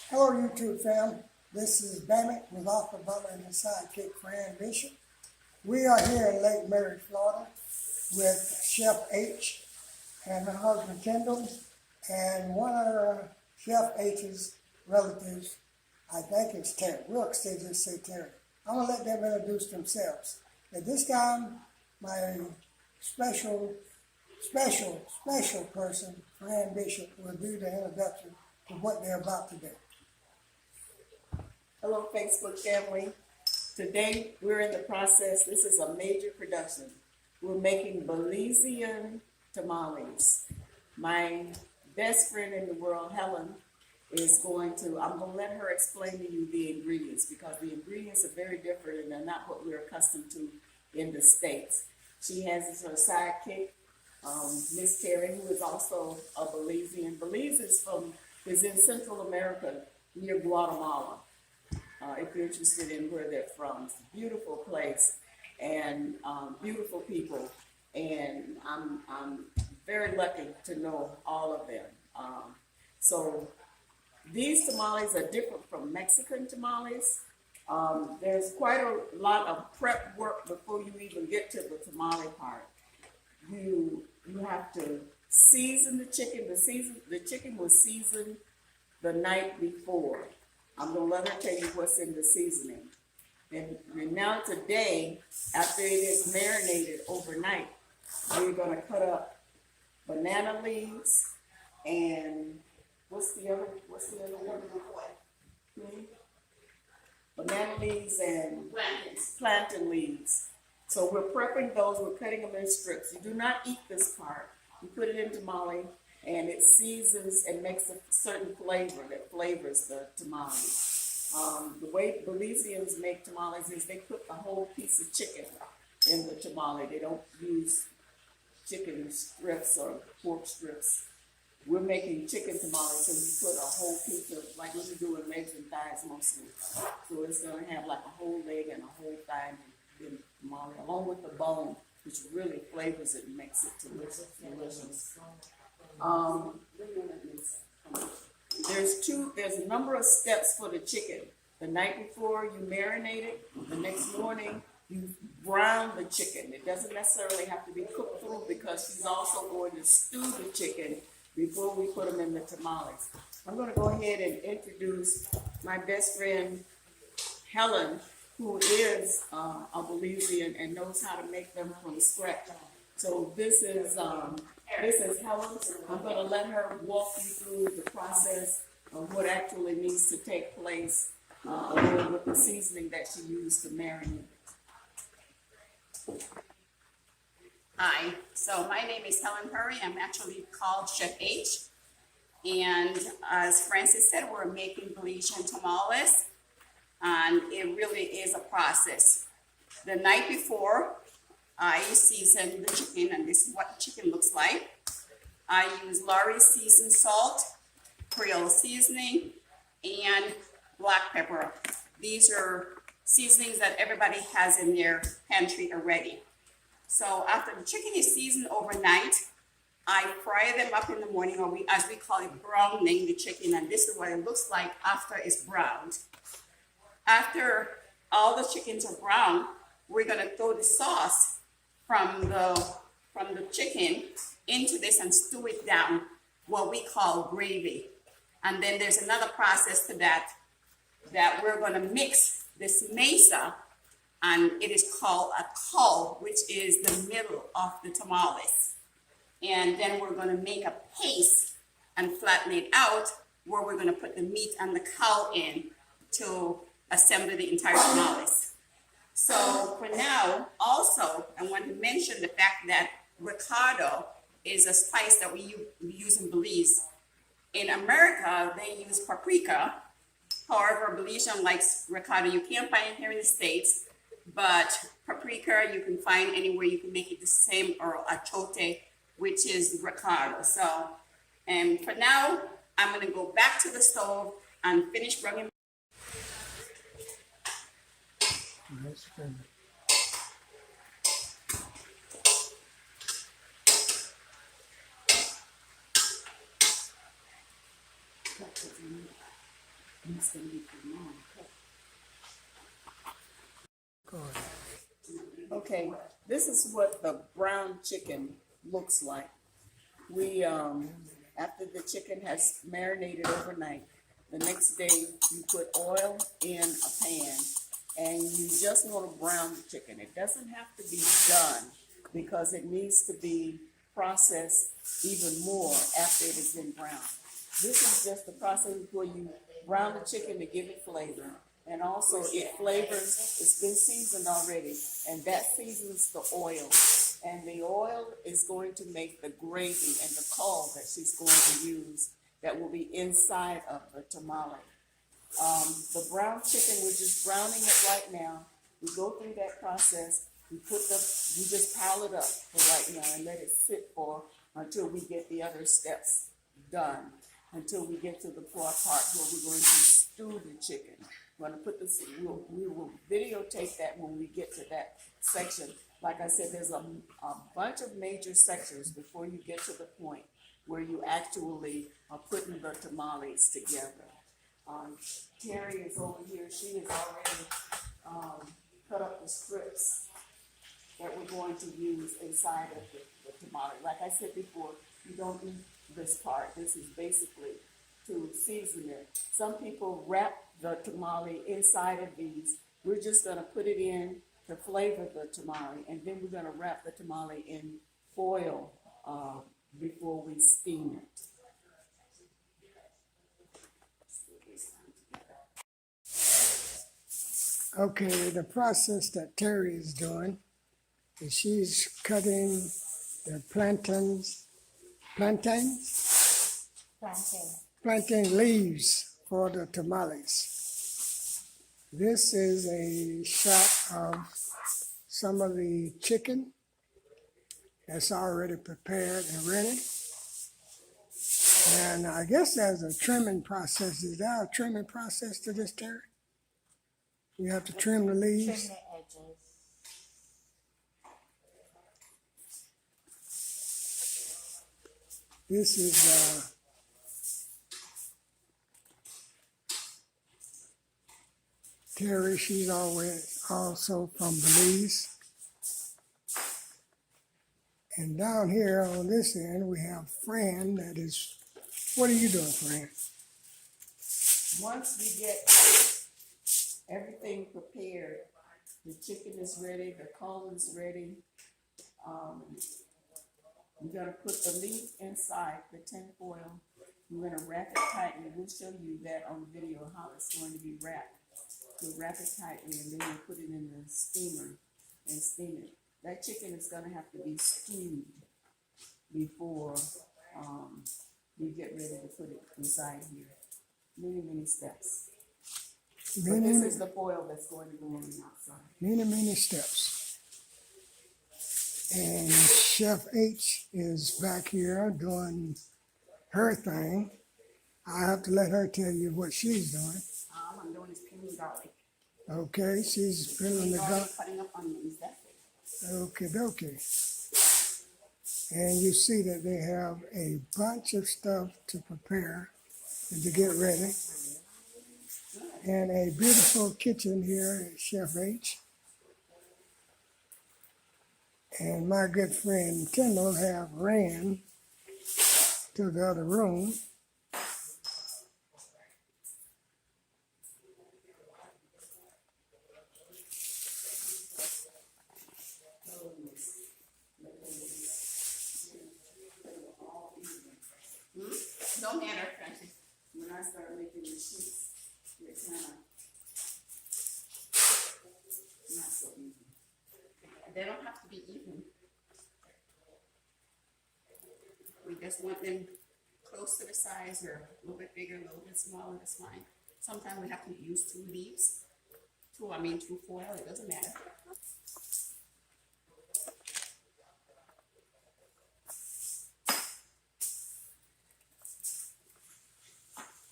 Hello, YouTube fam. This is Bannock with Arthur Butler and his sidekick, Fran Bishop. We are here in Lake Mary, Florida, with Chef H and her husband Kendall, and one of Chef H's relatives, I think it's Terry. We'll just say Terry. I'm going to let them introduce themselves. At this time, my special person, Fran Bishop, will do the introduction to what they're about to do. Hello, Facebook family. Today, we're in the process. This is a major production. We're making Belizean tamales. My best friend in the world, Helen, I'm going to let her explain to you the ingredients because the ingredients are very different and they're not what we're accustomed to in the States. She has as her sidekick, Miss Terry, who is also a Belizean. Belize is in Central America near Guatemala. If you're interested in where they're from. It's a beautiful place and beautiful people, and I'm very lucky to know all of them. So these tamales are different from Mexican tamales. There's quite a lot of prep work before you even get to the tamale part. You have to season the chicken. The chicken was seasoned the night before. I'm going to let her tell you what's in the seasoning. And now today, after it is marinated overnight, we're going to cut up banana leaves and what's the other one? Banana leaves and plantain leaves. So we're prepping those, we're cutting them in strips. You do not eat this part. You put it in tamale, and it seasons and makes a certain flavor that flavors the tamales. The way Belizeans make tamales is they put the whole piece of chicken in the tamale. They don't use chicken strips or pork strips. We're making chicken tamales, so you put a whole piece of, like what you do with legs and thighs mostly. So it's going to have like a whole leg and a whole thigh in the tamale, along with the bone, which really flavors it and makes it delicious. There's a number of steps for the chicken. The night before you marinate it, the next morning you brown the chicken. It doesn't necessarily have to be cooked through because she's also going to stew the chicken before we put them in the tamales. I'm going to go ahead and introduce my best friend, Helen, who is a Belizean and knows how to make them from scratch. So this is Helen. I'm going to let her walk you through the process of what actually needs to take place along with the seasoning that she used to marinate. Hi, so my name is Helen Perry. I'm actually called Chef H. And as Francis said, we're making Belizean tamales. And it really is a process. The night before, I season the chicken, and this is what the chicken looks like. I use Lawry's seasoned salt, Creole seasoning, and black pepper. These are seasonings that everybody has in their pantry already. So after the chicken is seasoned overnight, I fry them up in the morning, or as we call it, browning the chicken, and this is what it looks like after it's browned. After all the chickens are brown, we're gonna throw the sauce from the chicken into this and stew it down, what we call gravy. And then there's another process to that we're gonna mix this masa, and it is called a caul, which is the middle of the tamales. And then we're gonna make a paste and flatten it out, where we're gonna put the meat and the caul in to assemble the entire tamales. So for now, also, I want to mention the fact that ricotta is a spice that we use in Belize. In America, they use paprika. However, Belizean likes ricotta. You can't find it here in the States, but paprika you can find anywhere. You can make it the same, or achote, which is ricotta. So, and for now, I'm gonna go back to the stove and finish running. It's gonna be pretty long. Go ahead. Okay, this is what the brown chicken looks like. We, after the chicken has marinated overnight, the next day you put oil in a pan and you just want to brown the chicken. It doesn't have to be done because it needs to be processed even more after it has been browned. This is just the process where you brown the chicken to give it flavor. And also it flavors, it's been seasoned already, and that seasons the oil. And the oil is going to make the gravy and the caul that she's going to use that will be inside of the tamale. The brown chicken, we're just browning it right now. We go through that process. We just pile it up for right now and let it sit for until we get the other steps done. Until we get to the part where we're going to stew the chicken. We're going to put this, we will videotape that when we get to that section. Like I said, there's a bunch of major sections before you get to the point where you actually are putting the tamales together. Terry is over here. She has already cut up the strips that we're going to use inside of the tamale. Like I said before, you don't need this part. This is basically to season it. Some people wrap the tamale inside of these. We're just gonna put it in to flavor the tamale, and then we're gonna wrap the tamale in foil before we steam it. Okay, the process that Terry is doing is she's cutting the plantain leaves for the tamales. This is a shot of some of the chicken that's already prepared and ready. And I guess there's a trimming process. Is there a trimming process to this, Terry? You have to trim the leaves? Trim the edges. This is Terry. She's always also from Belize. And down here on this end, we have Fran that is, what are you doing, Fran? Once we get everything prepared, the chicken is ready, the caul is ready. You're gonna put the leaf inside the tin foil. You're gonna wrap it tightly. We'll show you that on the video how it's going to be wrapped. You'll wrap it tightly and then you'll put it in the steamer and steam it. That chicken is gonna have to be stewed before we get ready to put it inside here. Many steps. But this is the foil that's going to go on the outside. Many steps. And Chef H is back here doing her thing. I have to let her tell you what she's doing. I'm doing is peeling garlic. Okay, she's peeling the garlic. Cutting up onions, that's it. Okay. And you see that they have a bunch of stuff to prepare and to get ready. And a beautiful kitchen here at Chef H. And my good friend Kendall have ran to the other room. Don't matter, Francis. When I start making the sheets, it's kind of not so easy. They don't have to be even. We just want them close to the size or a little bit bigger, a little bit smaller, that's fine. Sometimes we have to use two leaves, two foil, it doesn't matter.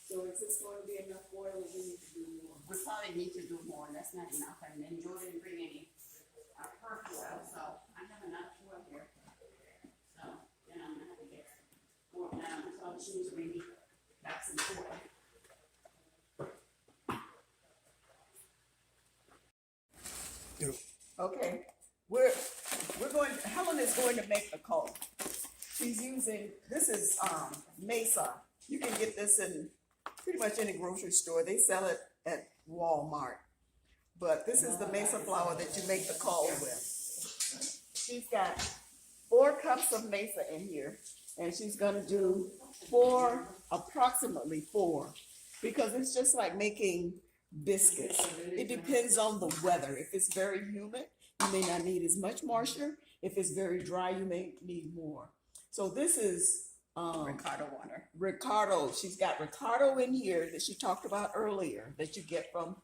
So is this going to be enough oil or we need to do more? We probably need to do more, that's not enough, and then Joe didn't bring any perf oil, so I have enough oil here. So, then I'm gonna have to get more, so I'll choose maybe back some oil. do. Okay, Helen is going to make the coal. She's using, this is, masa. You can get this in pretty much any grocery store. They sell it at Walmart. But this is the masa flour that you make the coal with. She's got 4 cups of masa in here, and she's gonna do approximately four, because it's just like making biscuits. It depends on the weather. If it's very humid, you may not need as much moisture. If it's very dry, you may need more. So this is Ricardo water. Ricardo. She's got Ricardo in here that she talked about earlier that you get from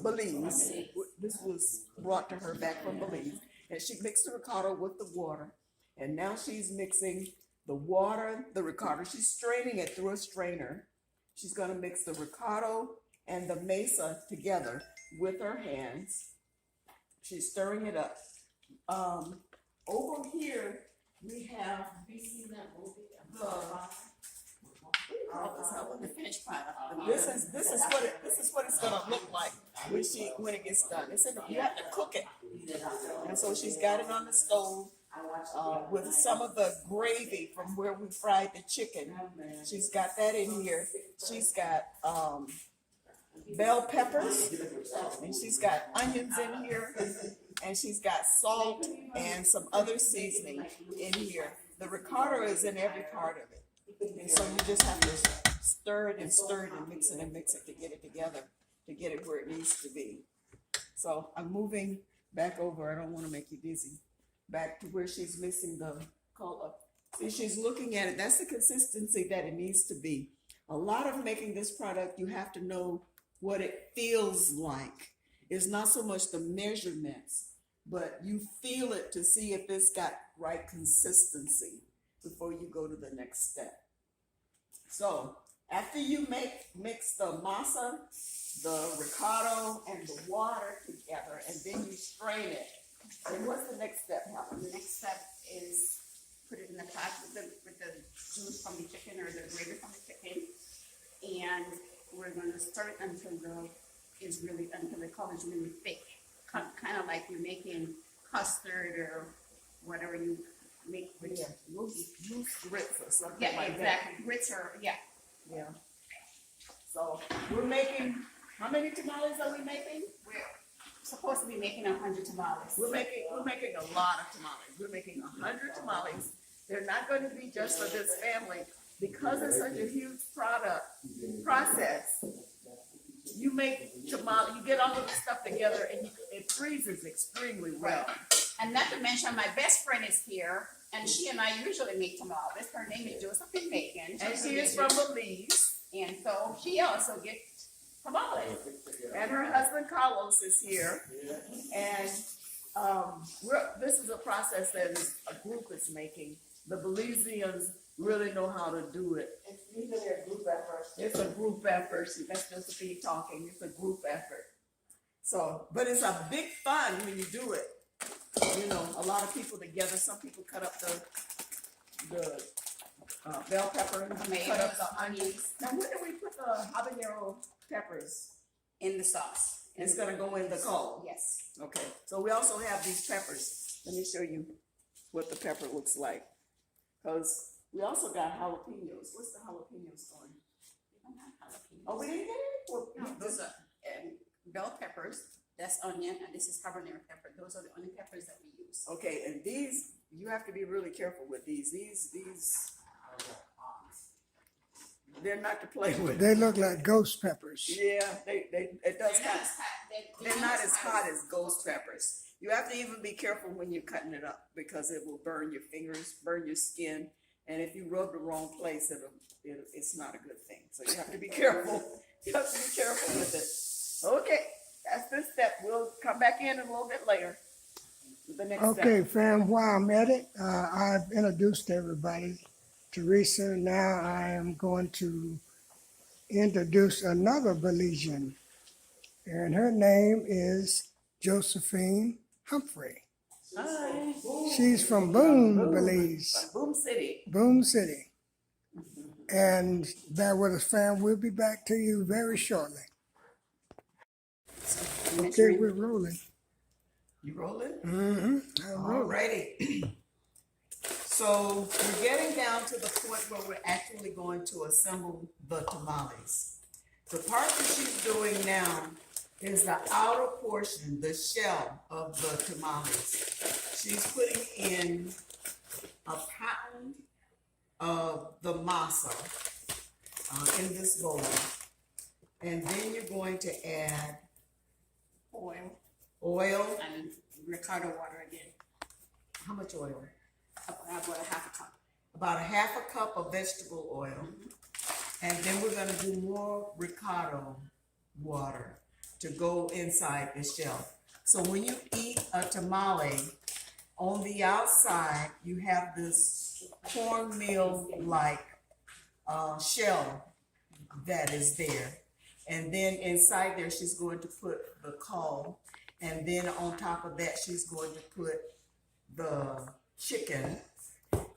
Belize. This was brought to her back from Belize. And she mixed the Ricardo with the water. And now she's mixing the water, the Ricardo. She's straining it through a strainer. She's gonna mix the Ricardo and the masa together with her hands. She's stirring it up. Over here, we have the, what do you call this, Helen? The finished product. This is what it's gonna look like when it gets done. It's you have to cook it, and so she's got it on the stove with some of the gravy from where we fried the chicken. She's got that in here. She's got bell peppers, and she's got onions in here, and she's got salt and some other seasoning in here. The Ricardo is in every part of it, and so you just have to stir it and mix it to get it together, to get it where it needs to be. So I'm moving back over. I don't want to make you dizzy. Back to where she's mixing the color. See, she's looking at it. That's the consistency that it needs to be. A lot of making this product, you have to know what it feels like. It's not so much the measurements, but you feel it to see if it's got right consistency before you go to the next step. So after you mix the masa, the Ricardo, and the water together, and then you strain it, and what's the next step, Helen? The next step is put it in the pot with the juice from the chicken or the gravy from the chicken, and we're going to stir it until the color is really thick, kind of like you're making custard or whatever you make with Loose grits or something yeah, like exactly. Grits or yeah. that. Yeah. So we're making, how many tamales are we making? We're supposed to be making 100 tamales. We're making a lot of tamales. We're making 100 tamales. They're not going to be just for this family. Because it's such a huge process, you make tamale, you get all of the stuff together, and it freezes extremely well. And not to mention, my best friend is here, and she and I usually make tamales. Her name is Josephine Bacon. And she is from Belize. And so she also gets tamales. And her husband Carlos is here. And this is a process that a group is making. The Belizeans really know how to do it. It's usually a group effort. It's a group effort. That's Josephine talking. It's a group effort. So, but it's a big fun when you do it. You know, a lot of people together. Some people cut up the bell pepper, cut up the onions. Now, when do we put the habanero peppers? In the sauce. It's gonna go in the coal. Yes. Okay. So we also have these peppers. Let me show you what the pepper looks like. Because we also got jalapenos. What's the jalapenos going? We don't have jalapenos. Oh, we didn't get it? Well, No, those are bell peppers. That's onion, and this is habanero pepper. Those are the only peppers that we use. okay, and these, you have to be really careful with these. They're not to play with. They look like ghost peppers. Yeah, it does They're not kind as hot. they're not as hot as ghost peppers. You have to even be careful when you're cutting it up because it will burn your fingers, burn your skin, and if you rub the wrong place, it's not a good thing. So you have to be careful. You have to be careful with it. Okay, that's this step. We'll come back in a little bit later with the next Okay, step. fam, while I'm at it, I've introduced everybody. Teresa, now I am going to introduce another Belizean, and her name is Josephine Humphrey. Hi. She's from Boone, Belize, Boom City. Boone City. And bear with us, fam, we'll be back to you very shortly. Okay, we're rolling. You rolling? Mm-hmm. Alrighty. So we're getting down to the point where we're actually going to assemble the tamales. The part that she's doing now is the outer portion, the shell of the tamales. She's putting in a pound of the masa in this bowl. And then you're going to add oil. And Ricardo water again, How much oil? about a half a cup. About a half a cup of vegetable oil. And then we're gonna do more Ricardo water to go inside the shell. So when you eat a tamale, on the outside, you have this cornmeal-like shell that is there. And then inside there, she's going to put the caul. And then on top of that, she's going to put the chicken.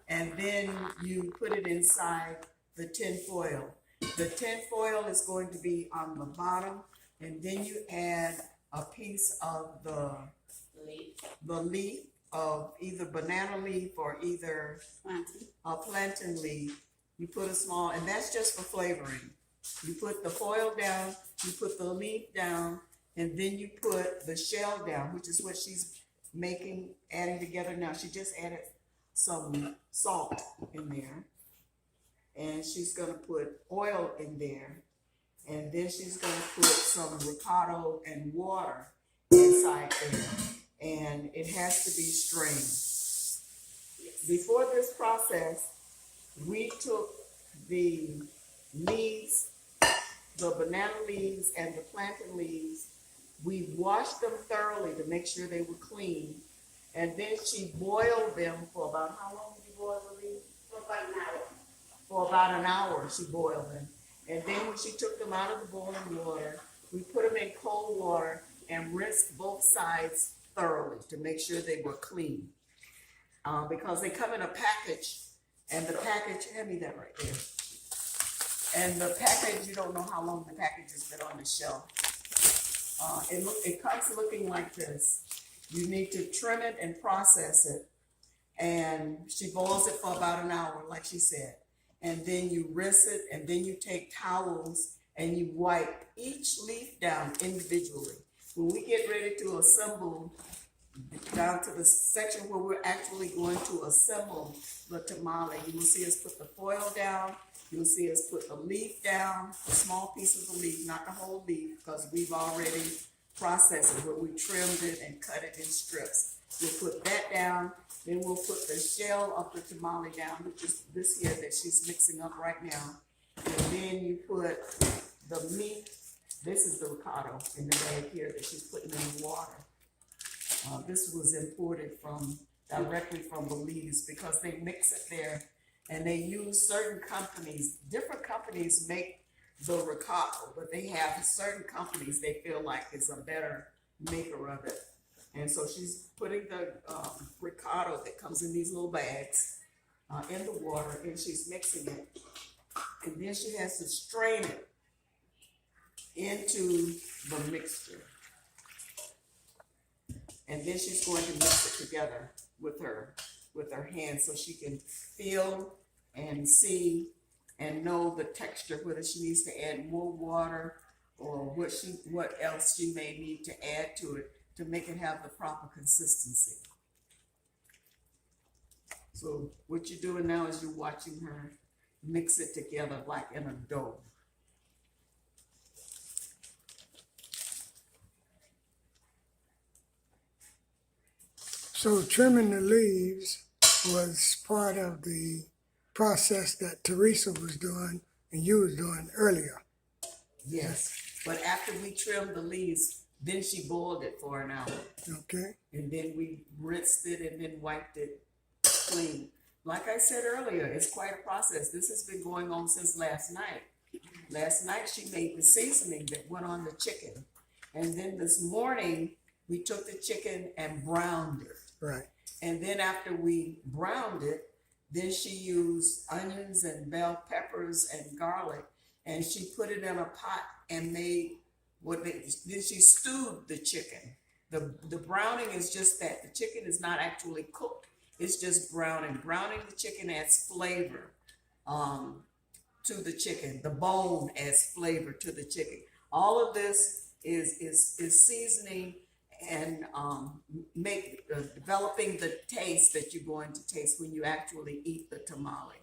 And then you put it inside the tin foil. The tin foil is going to be on the bottom. And then you add a piece of the leaf of either banana leaf or either a plantain leaf. You put a small, and that's just for flavoring. You put the foil down, you put the leaf down, and then you put the shell down, which is what she's adding together now. She just added some salt in there, and she's gonna put oil in there, and then she's gonna put some Ricardo and water inside there, and it has to be strained. Before this process, we took the leaves, the banana leaves and the plantain leaves, we washed them thoroughly to make sure they were clean, and then she boiled them for about, how long did you boil the leaves? For about an hour. For about an hour she boiled them. And then when she took them out of the boiling water, we put them in cold water and rinsed both sides thoroughly to make sure they were clean. Because they come in a package, and the package, hand me that right there. And the package, you don't know how long the package has been on the shelf. It comes looking like this. You need to trim it and process it. And she boils it for about an hour, like she said. And then you rinse it, and then you take towels and you wipe each leaf down individually. When we get ready to assemble down to the section where we're actually going to assemble the tamale, you will see us put the foil down. You'll see us put the leaf down, a small piece of the leaf, not the whole leaf, because we've already processed it where we trimmed it and cut it in strips. We'll put that down, then we'll put the shell of the tamale down, which is this here that she's mixing up right now. And then you put the meat, this is the Ricardo in the bag here that she's putting in the water. This was imported directly from Belize because they mix it there. And they use certain companies, different companies make the Ricardo, but they have certain companies they feel like is a better maker of it. And so she's putting the Ricardo that comes in these little bags in the water, and she's mixing it. And then she has to strain it into the mixture. And then she's going to mix it together with her hands so she can feel and see and know the texture, whether she needs to add more water or what else she may need to add to it to make it have the proper consistency. So what you're doing now is you're watching her mix it together like in a dough. So trimming the leaves was part of the process that Teresa was doing and you was doing earlier. Yes, but after we trimmed the leaves, then she boiled it for an hour. Okay. And then we rinsed it and then wiped it clean. Like I said earlier, it's quite a process. This has been going on since last night. Last night she made the seasoning that went on the chicken. And then this morning, we took the chicken and browned it. Right. And then after we browned it, then she used onions and bell peppers and garlic, and she put it in a pot and then she stewed the chicken The browning is just that. The chicken is not actually cooked. It's just browning. Browning the chicken adds flavor to the chicken. The bone adds flavor to the chicken. All of this is seasoning and developing the taste that you're going to taste when you actually eat the tamale.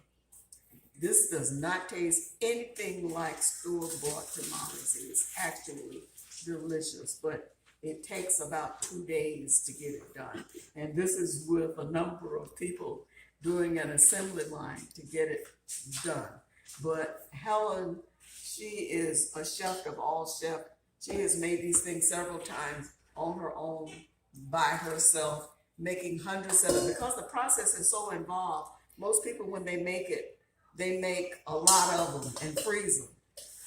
This does not taste anything like store-bought tamales. It is actually delicious, but it takes about 2 days to get it done. And this is with a number of people doing an assembly line to get it done. But Helen, she is a chef of all chefs. She has made these things several times on her own, by herself, making hundreds of them. Because the process is so involved, most people, when they make it, they make a lot of them and freeze them.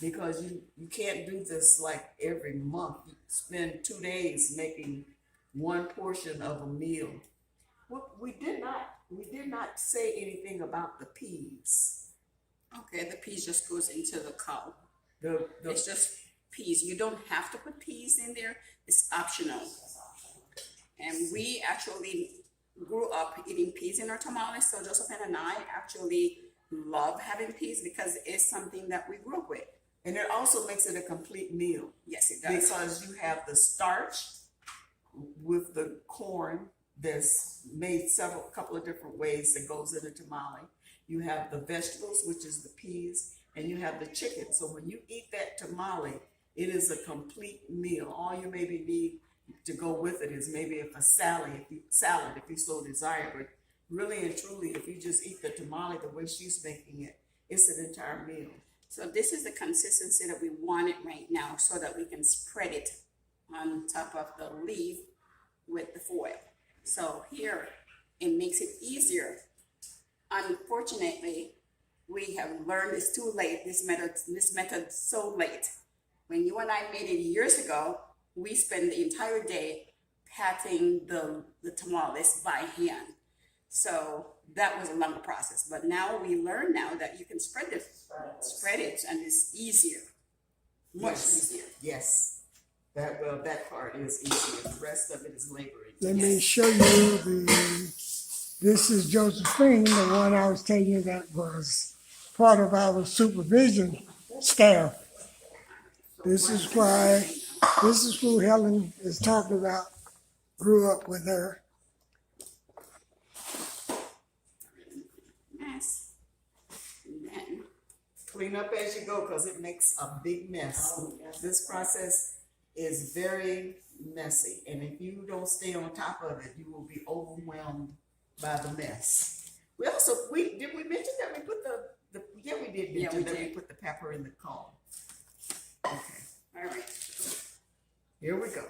Because you can't do this like every month. You spend 2 days making one portion of a meal. Well, we did not say anything about the peas. Okay, the peas just goes into the cow. The It's just peas. You don't have to put peas in there. It's optional. And we actually grew up eating peas in our tamales. So Josephine and I actually love having peas because it's something that we grew up with. And it also makes it a complete meal. Yes, it does. Because you have the starch with the corn that's made couple of different ways that goes in a tamale. You have the vegetables, which is the peas, and you have the chicken. So when you eat that tamale, it is a complete meal. All you maybe need to go with it is maybe a salad, if you so desire. But really and truly, if you just eat the tamale the way she's making it, it's an entire meal. So this is the consistency that we want it right now so that we can spread it on top of the leaf with the foil. So here, it makes it easier. Unfortunately, we have learned this too late, this method so late. When you and I made it years ago, we spent the entire day patting the tamales by hand. So that was a long process, but now we learn now that you can spread it, and it's easier, much easier. Yes, that part is easier. The rest of it is labor. Let me show you this is Josephine, the one I was telling you that was part of our supervision staff. This is who Helen is talking about, grew up with her. Mess. And then Clean up as you go because it makes a big mess. This process is very messy, and if you don't stay on top of it, you will be overwhelmed by the mess. Did we mention that we put we did mention that we put the pepper in the cone. Okay, all right. here we go.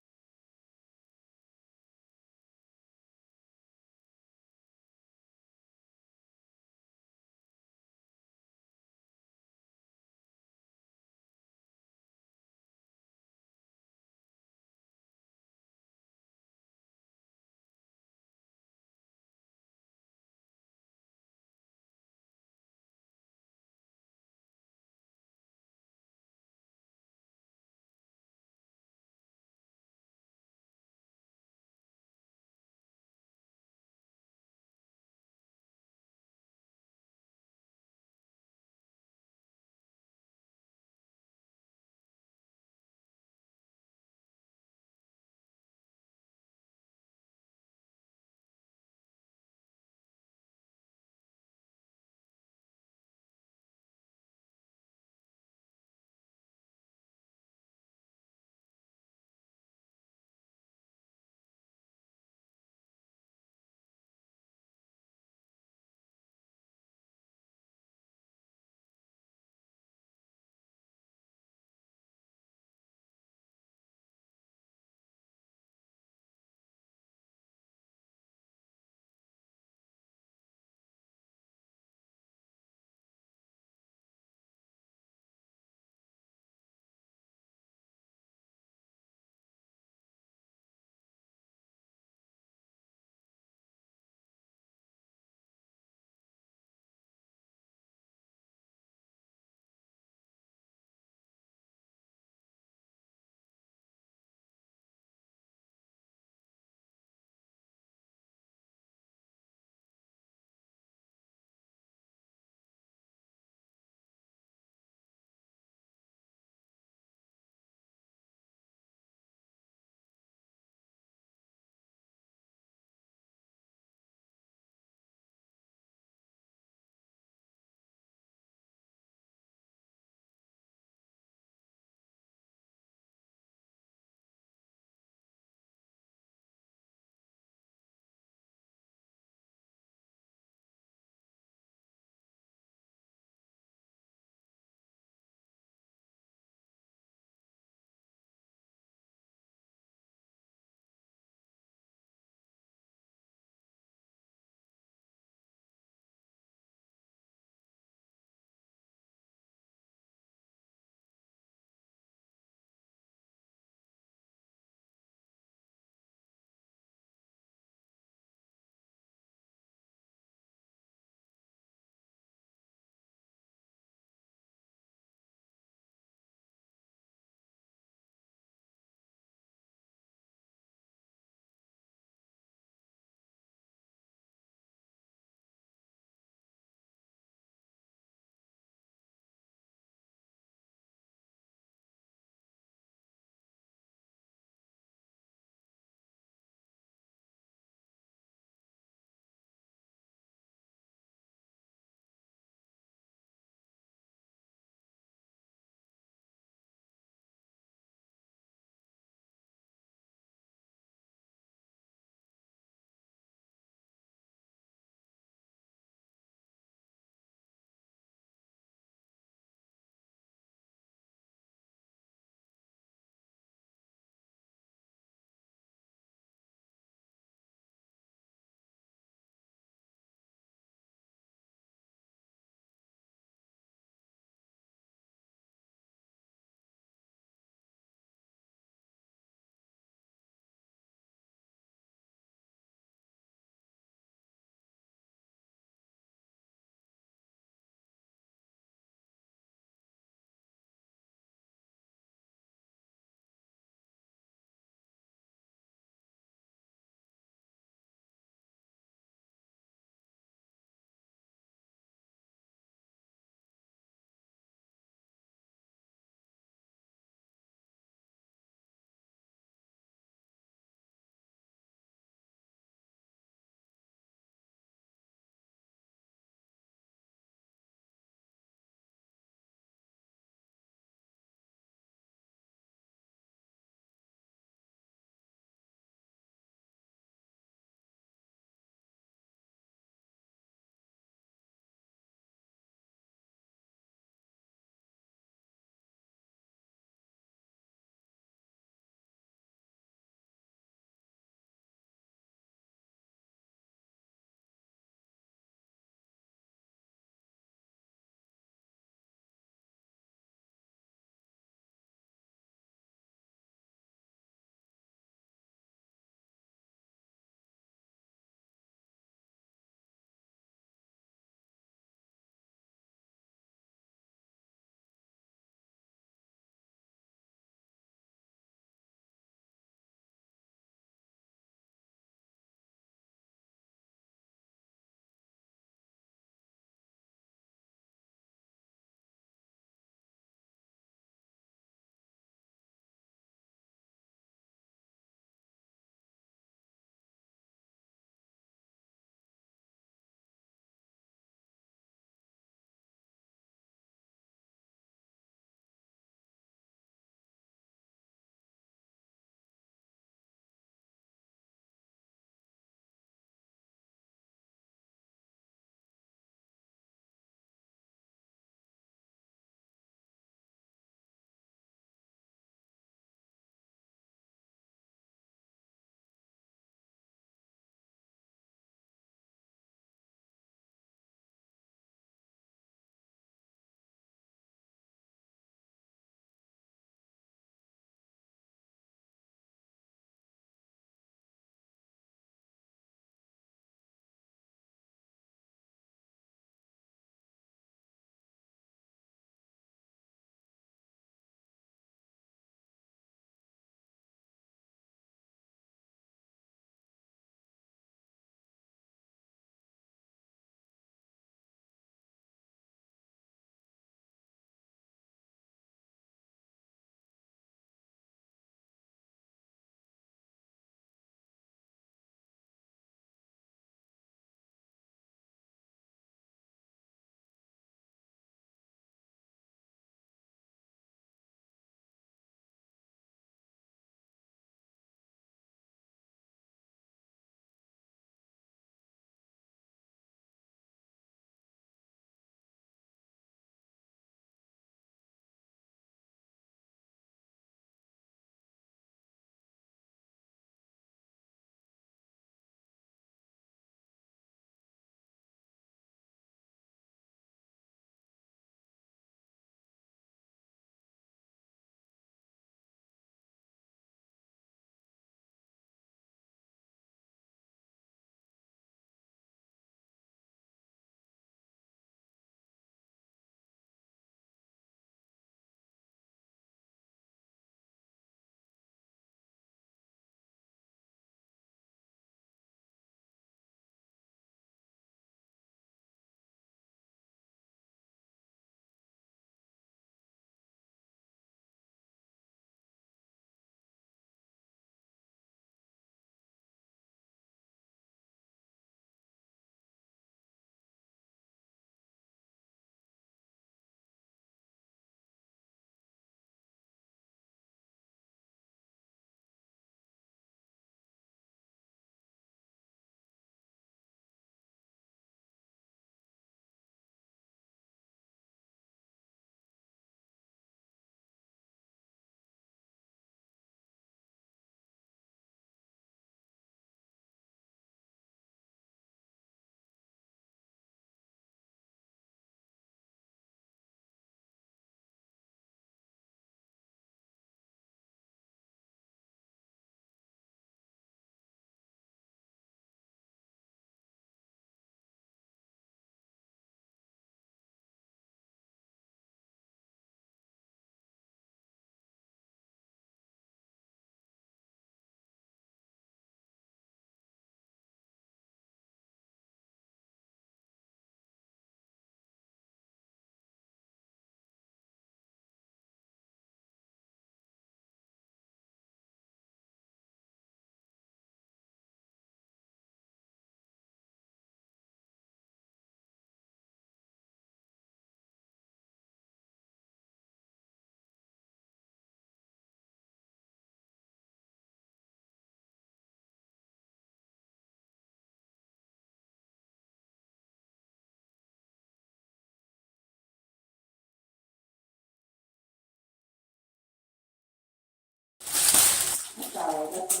that's